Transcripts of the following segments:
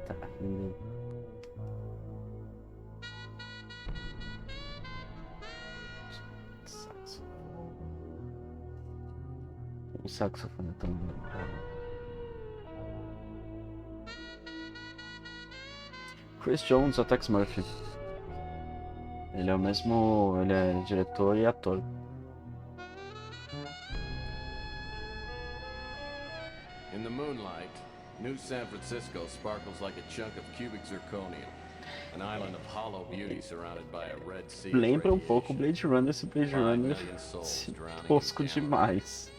Tá rindo. Saxofone. O saxofone é tão legal. Chris Jones ou Tex Murphy? Ele é o mesmo. Ele é diretor e ator. In the moonlight, New San Francisco sparkles like a chunk of cubic zirconium. An island of hollow beauty surrounded by a red sea of Lembra um pouco radiation. Blade Runner, esse Blade 5 Runner million souls drowning in tosco gamma. demais.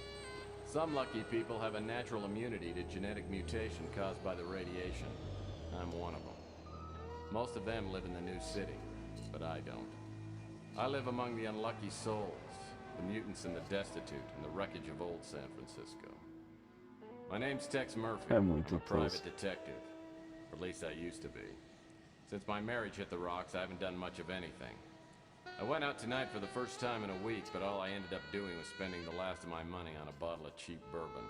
Some lucky people have a natural immunity to genetic mutation caused by the radiation. I'm one of them. Most of them live in the new city, but I don't. I live among the unlucky souls, the mutants and the destitute, and the wreckage of old San Francisco. My name's Tex Murphy. É I'm muito a private tosco. detective. Or at least I used to be. Since my marriage hit the rocks, I haven't done much of anything. I went out tonight for the first time in a week, but all I ended up doing was spending the last of my money on a bottle of cheap bourbon.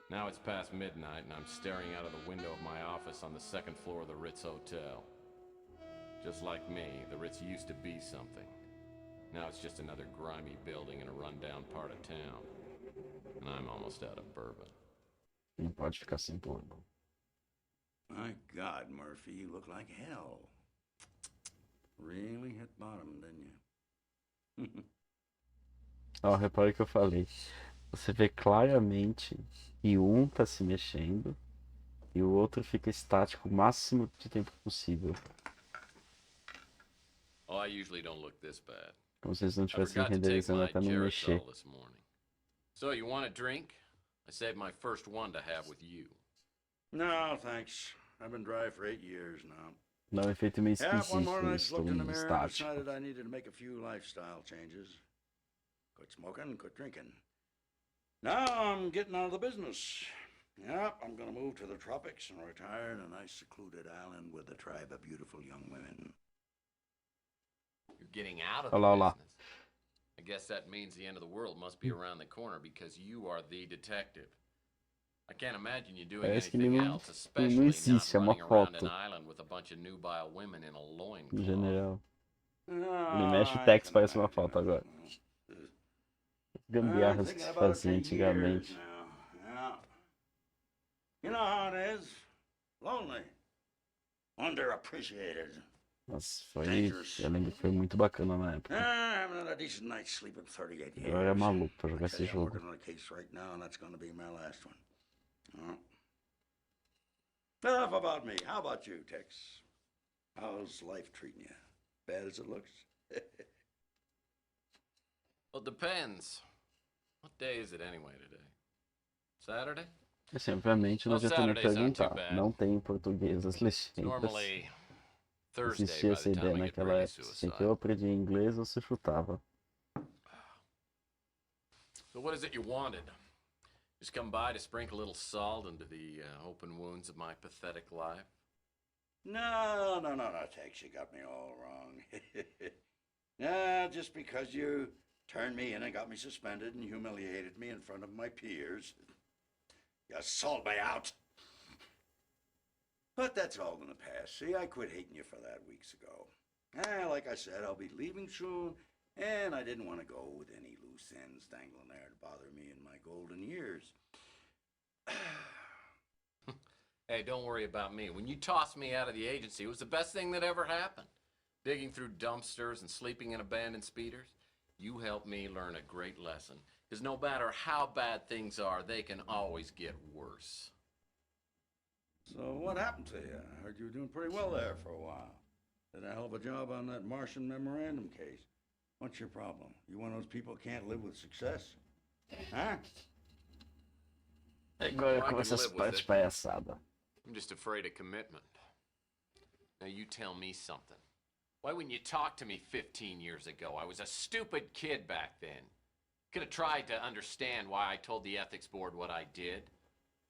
Now it's past midnight, and I'm staring out of the window of my office on the second floor of the Ritz Hotel. Just like me, the Ritz used to be something. Now it's just another grimy building in a rundown part of town. And I'm almost out of bourbon. Não pode ficar sem bourbon. My God, Murphy, you look like hell. Really hit bottom, didn't you? Ó, repare que eu falei. Você vê claramente que um tá se mexendo e o outro fica estático o máximo de tempo possível. Oh, I usually don't look this bad. Como se eles não I estivessem forgot to take renderizando my até não mexer. Geritol this morning. So, you want a drink? I saved my first one to have with you. No, thanks. I've been dry for 8 years now. Dá um efeito meio Yeah, one esquisito, morning I eles just estão looked in the mirror and estáticos. decided I needed to make a few lifestyle changes. Quit smoking, quit drinking. Now I'm getting out of the business. Yep, I'm gonna move to the tropics and retire in a nice secluded island with a tribe of beautiful young women. You're getting out of Olha the lá, olha lá. business. I guess that means the end of the world must be around the corner because you are the detective. I can't imagine you doing Parece que anything ele não, else, não especially not existe, é uma running around an foto island with a bunch of nubile women in a do loincloth. general. Ele Ah, mexe o I Tex, can parece uma imagine. foto agora. I'm Gambiarras que thinking se about it fazia for years antigamente. now. Yeah. You know how it is. Lonely. Underappreciated. Nossa, foi. Dangerous. Eu lembro que foi muito bacana na época. I haven't had a decent night's sleep in 38 years. Eu era maluco pra jogar I esse tell you, I'm jogo. working on a case right now, and that's going to be my last one. Enough about me. How about you, Tex? How's life treating you? Bad as it looks? Well, it depends. What day is it anyway today? Saturday? Assim, obviamente não Well, adianta nem Saturdays aren't too perguntar. bad. Não tem em português as It's legendas. normally Thursday Existia by essa the ideia time I get naquela really época. Assim que suicidal. eu aprendi inglês, você chutava. So what is it you wanted? Just come by to sprinkle a little salt into the open wounds of my pathetic life? No, Tex, you got me all wrong. Just because you turned me in and got me suspended and humiliated me in front of my peers. You sold me out. But that's all gonna pass. See, I quit hating you for that weeks ago. Like I said, I'll be leaving soon, and I didn't want to go with any loose ends dangling there to bother me in my golden years. Hey, don't worry about me. When you tossed me out of the agency, it was the best thing that ever happened. Digging through dumpsters and sleeping in abandoned speeders, you helped me learn a great lesson. Because no matter how bad things are, they can always get worse. So what happened to you? I heard you were doing pretty well there for a while. Did a hell of a job on that Martian memorandum case. What's your problem? You one of those people who can't live with success? Huh? Agora Well, I com can essas live with partes it. palhaçadas. I'm just afraid of commitment. Now you tell me something. Why wouldn't you talk to me 15 years ago? I was a stupid kid back then. Could have tried to understand why I told the ethics board what I did.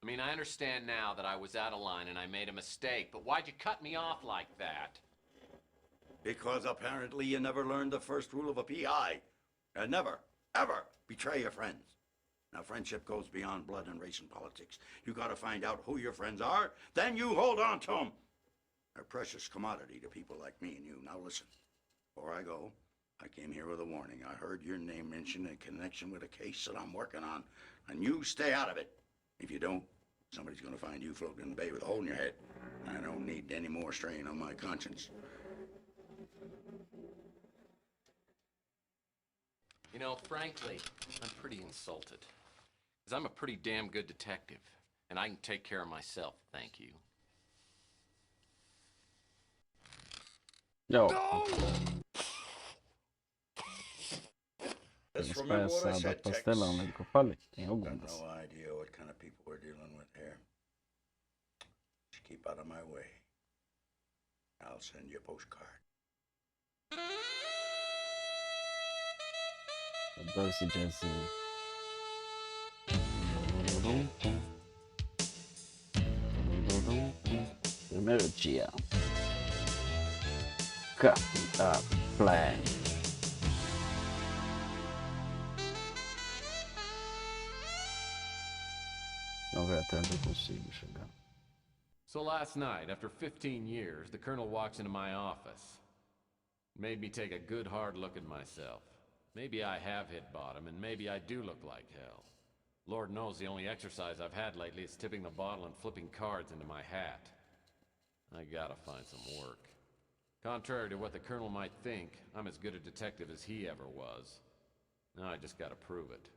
I mean, I understand now that I was out of line and I made a mistake, but why'd you cut me off like that? Because apparently you never learned the first rule of a PI. And never, ever betray your friends. Now, friendship goes beyond blood and race and politics. You gotta find out who your friends are, then you hold on to them. They're a precious commodity to people like me and you. Now listen, before I go, I came here with a warning. I heard your name mentioned in connection with a case that I'm working on, and you stay out of it. If you don't, somebody's gonna find you floating in the bay with a hole in your head. I don't need any more strain on my conscience. You know, frankly, I'm pretty insulted. Because I'm a pretty damn good detective, and I can take care of myself, thank you. Ó, tem Just umas remember what I palhaçadas said, Tex. pastelão, lembra que eu falei? Tem Got algumas. no idea what kind of people we're dealing with here. Just keep out of my way. I'll send you a postcard. Adoro esse jazzinho. Primeiro dia. Capita Play. Vamos ver até onde eu consigo chegar. So last night, after 15 years, the Colonel walks into my office. Made me take a good hard look at myself. Maybe I have hit bottom, and maybe I do look like hell. Lord knows the only exercise I've had lately is tipping the bottle and flipping cards into my hat. I gotta find some work. Contrary to what the Colonel might think, I'm as good a detective as he ever was. Now I just gotta prove it.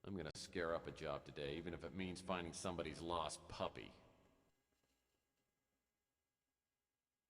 I'm gonna scare up a job today, even if it means finding somebody's lost puppy.